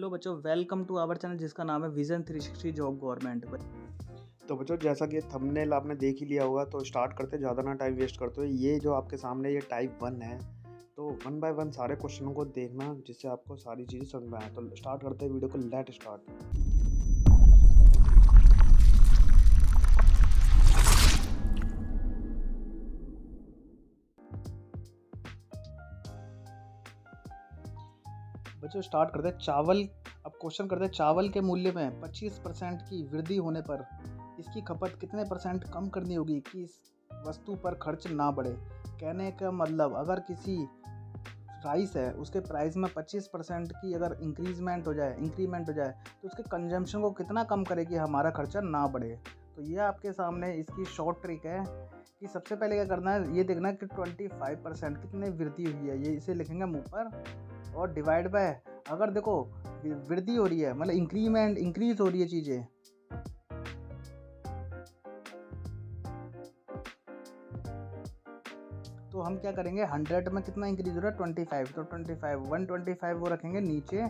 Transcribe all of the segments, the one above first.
Hello बच्चों, welcome to our channel जिसका नाम है विजन 360 जॉब गवर्नमेंट। तो बच्चों, जैसा कि थंबनेल आपने देख ही लिया होगा, तो स्टार्ट करते ज़्यादा ना टाइम वेस्ट करते हुए। ये जो आपके सामने ये टाइप 1 है, तो वन बाय वन सारे क्वेश्चनों को देखना जिससे आपको सारी चीज़ें समझ में आए। तो स्टार्ट करते हैं वीडियो को, लेट स्टार्ट। बच्चों स्टार्ट करते हैं चावल। अब क्वेश्चन करते हैं, चावल के मूल्य में 25% की वृद्धि होने पर इसकी खपत कितने परसेंट कम करनी होगी कि इस वस्तु पर खर्च ना बढ़े। कहने का मतलब, अगर किसी राइस है उसके प्राइस में 25% की अगर इंक्रीमेंट हो जाए तो उसके कंजम्पशन को कितना कम करे कि हमारा खर्चा ना बढ़े। तो ये आपके सामने इसकी शॉर्ट ट्रिक है कि सबसे पहले क्या करना है, ये देखना है कि 25% कितनी वृद्धि हुई है, ये इसे लिखेंगे मुँह पर और डिवाइड बाय, अगर देखो वृद्धि हो रही है मतलब इंक्रीज हो रही है चीज़ें, तो हम क्या करेंगे 100 में कितना इंक्रीज हो रहा है 25, तो 125 वो रखेंगे नीचे।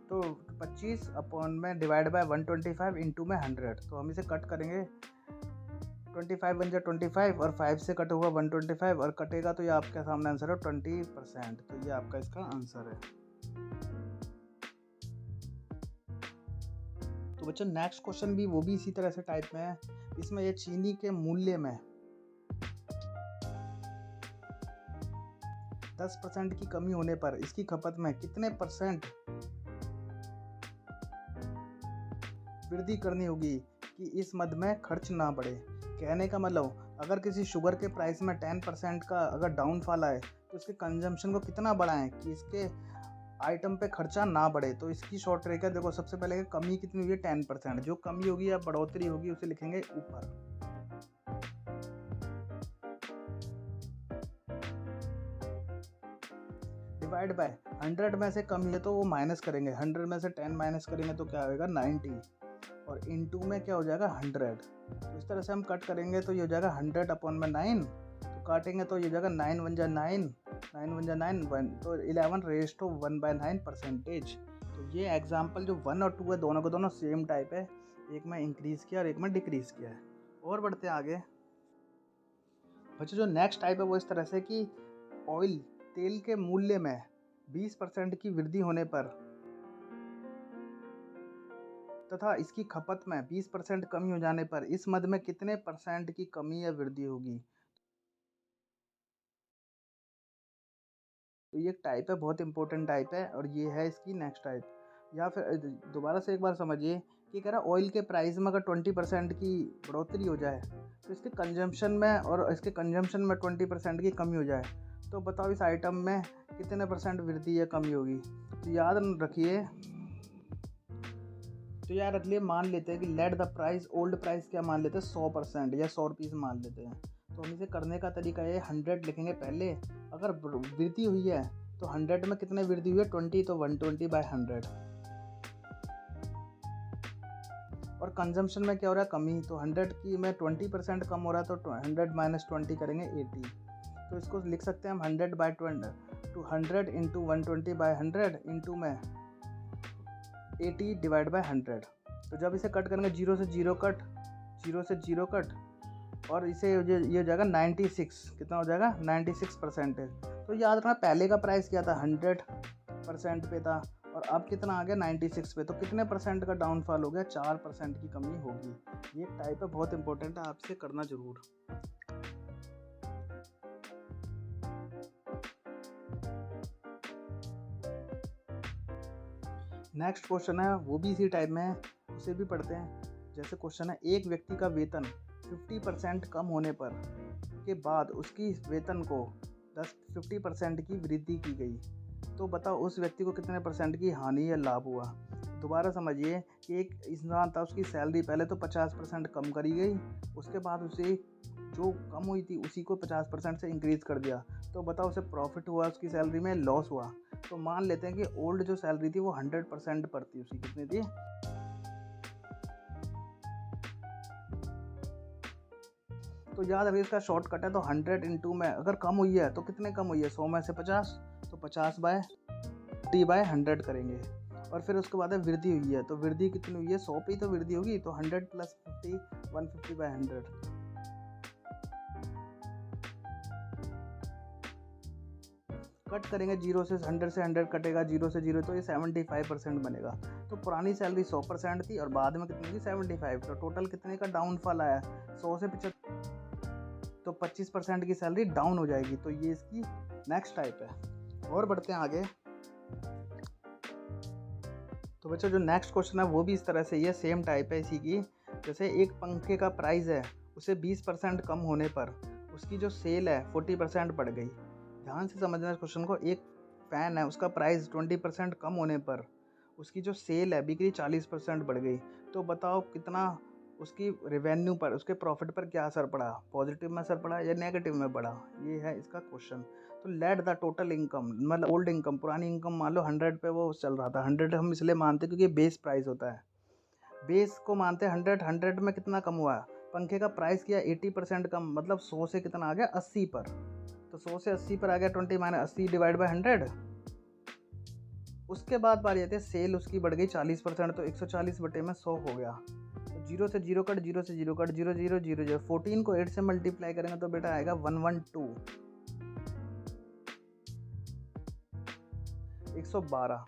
तो 25 अपॉन में डिवाइड बाय 125 इंटू में 100, तो हम इसे कट करेंगे। 25 बन जाए 25 और 5 से कट होगा 125 और कटेगा, तो ये आपके सामने आंसर है 20%। तो ये आपका इसका आंसर है। तो बच्चों नेक्स्ट क्वेश्चन भी वो भी इसी तरह से टाइप में है। इसमें ये चीनी के मूल्य में 10% की कमी होने पर इसकी खपत में कितने परसेंट वृद्धि करनी होगी कि इस मद में खर्च ना बढ़े। कहने का मतलब, अगर किसी शुगर के प्राइस में 10% का अगर डाउनफॉल आए तो उसके कंजम्पशन को कितना बढ़ाएं कि इसके आइटम पे खर्चा ना बढ़े। तो इसकी शॉर्ट ट्रिक है, देखो सबसे पहले कमी कितनी हुई है 10%, जो कमी होगी या बढ़ोतरी होगी उसे लिखेंगे ऊपर। डिवाइड बाय 100 में से कमी है तो वो माइनस करेंगे, 100 में से 10 माइनस करेंगे तो क्या होगा 90, और इनटू में क्या हो जाएगा 100। तो इस तरह से हम कट करेंगे तो ये हो जाएगा 100 अपॉन में 9, तो काटेंगे तो ये हो जाएगा 9 वन जा 9, 9 वन जा 9 1, तो 11⁻1/9%। तो ये एग्जाम्पल जो 1 और 2 है दोनों को दोनों सेम टाइप है, एक में इंक्रीज़ किया और एक में डिक्रीज़ किया है। और बढ़ते हैं आगे। बच्चों जो नेक्स्ट टाइप है वो इस तरह से कि ऑयल तेल के मूल्य में 20% की वृद्धि होने पर तथा इसकी खपत में 20% कमी हो जाने पर इस मद में कितने परसेंट की कमी या वृद्धि होगी। तो ये एक टाइप है, बहुत इंपॉर्टेंट टाइप है, और ये है इसकी नेक्स्ट टाइप। या फिर दोबारा से एक बार समझिए कि कह रहा ऑयल के प्राइस में अगर 20% की बढ़ोतरी हो जाए तो इसके कंजम्पशन में, और इसके कंजम्पशन में 20% की कमी हो जाए, तो बताओ इस आइटम में कितने परसेंट वृद्धि या कमी होगी। तो याद रखिए, तो यार रख लिए, मान लेते हैं कि let the price, old price क्या मान लेते हैं 100% या 100 रुपीज़ मान लेते हैं। तो हम इसे करने का तरीका ये 100 लिखेंगे पहले, अगर वृद्धि हुई है तो 100 में कितने वृद्धि हुई है 20, तो 120/100, और कंजम्पशन में क्या हो रहा है कमी, तो 100 की में 20% कम हो रहा है तो 100 माइनस 20 करेंगे 80। तो इसको लिख सकते हैं हम 100/20 टू 100 इंटू 120/100 इंटू में 80 डिवाइड बाय 100। तो जब इसे कट करेंगे 0 से 0 कट, 0 से 0 कट, और इसे ये हो जाएगा 96, कितना हो जाएगा 96%। तो याद रखना पहले का प्राइस क्या था 100% पे था, और अब कितना आ गया 96 पे, तो कितने परसेंट का डाउनफॉल हो गया 4% की कमी होगी। ये टाइप है, बहुत इंपॉर्टेंट है, आपसे करना जरूर। नेक्स्ट क्वेश्चन है वो भी इसी टाइप में है, उसे भी पढ़ते हैं। जैसे क्वेश्चन है, एक व्यक्ति का वेतन 50% कम होने पर के बाद उसकी वेतन को 50% की वृद्धि की गई, तो बताओ उस व्यक्ति को कितने परसेंट की हानि या लाभ हुआ। दोबारा समझिए कि एक इंसान था, उसकी सैलरी पहले तो 50% कम करी गई, उसके बाद उसे जो कम हुई थी उसी को 50% से इंक्रीज़ कर दिया, तो बताओ उसे प्रॉफिट हुआ, उसकी सैलरी में लॉस हुआ। तो मान लेते हैं कि ओल्ड जो सैलरी थी वो 100% पर थी, उसकी कितनी थी, तो याद रखिए इसका शॉर्टकट है, तो 100 इंटू में अगर कम हुई है तो कितने कम हुई है, 100 में से 50, तो 50/50/100 करेंगे। और फिर उसके बाद है वृद्धि हुई है, तो वृद्धि कितनी हुई है, 100 पे ही तो वृद्धि होगी, तो 100 + 50 150/100। कट करेंगे 0 से 100 कटेगा, 0 से 0, तो ये 75% बनेगा। तो पुरानी सैलरी 100% थी और बाद में कितनी थी, 75, तो टोटल कितने का डाउनफॉल आया, 100 से 75, तो 25% की सैलरी डाउन हो जाएगी। तो ये इसकी नेक्स्ट टाइप है। और बढ़ते हैं आगे। तो बच्चों जो नेक्स्ट क्वेश्चन है वो भी इस तरह से ही है, सेम टाइप है इसी की। जैसे एक पंखे का प्राइस है, उसे 20% कम होने पर उसकी जो सेल है 40% बढ़ गई। ध्यान से समझना इस क्वेश्चन को। एक फ़ैन है, उसका प्राइस 20% कम होने पर उसकी जो सेल है, बिक्री 40% बढ़ गई। तो बताओ कितना उसकी रेवेन्यू पर, उसके प्रॉफिट पर क्या असर पड़ा, पॉजिटिव में असर पड़ा या नेगेटिव में पड़ा, ये है इसका क्वेश्चन। तो लेट द टोटल इनकम, मतलब ओल्ड इनकम, पुरानी इनकम मान लो 100 पे वो चल रहा था। 100 हम इसलिए मानते हैं क्योंकि बेस प्राइस होता है, बेस को मानते हैं 100। 100 में कितना कम हुआ, पंखे का प्राइस किया 80% कम, मतलब 100 से कितना आ गया, 80 पर। तो 100 से 80 पर आ गया, 20 - 80 / 100। उसके बाद बारी आती है सेल, उसकी बढ़ गई 40%, तो 140/100 हो गया। तो 0 से 0 कट, 0 से 0 कट, 0 0 0 0। 14 को 8 से मल्टीप्लाई करेंगे तो बेटा आएगा 112, 112।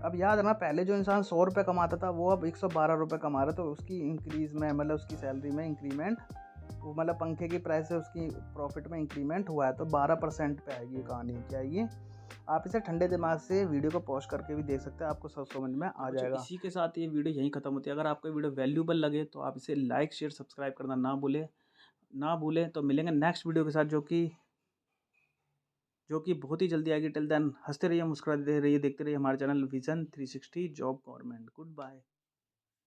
अब याद रखना, पहले जो इंसान 100 रुपये कमाता था वो अब 112 रुपये कमा रहा है, तो उसकी इंक्रीज़ में, मतलब उसकी सैलरी में इंक्रीमेंट, वो मतलब पंखे की प्राइस से उसकी प्रॉफिट में इंक्रीमेंट हुआ है। तो 12% पे आएगी कहानी। क्या आएगी? आप इसे ठंडे दिमाग से वीडियो को पॉज करके भी देख सकते हैं, आपको सब समझ में आ जाएगा। इसी के साथ ये वीडियो यहीं खत्म होती है। अगर आपको वीडियो वैल्यूबल लगे तो आप इसे लाइक, शेयर, सब्सक्राइब करना ना भूलें। तो मिलेंगे नेक्स्ट वीडियो के साथ, जो कि बहुत ही जल्दी आएगी। टिल देन हंसते रहिए, मुस्कुराते रहिए, देखते रहिए हमारे channel vision 360 job government. Good bye.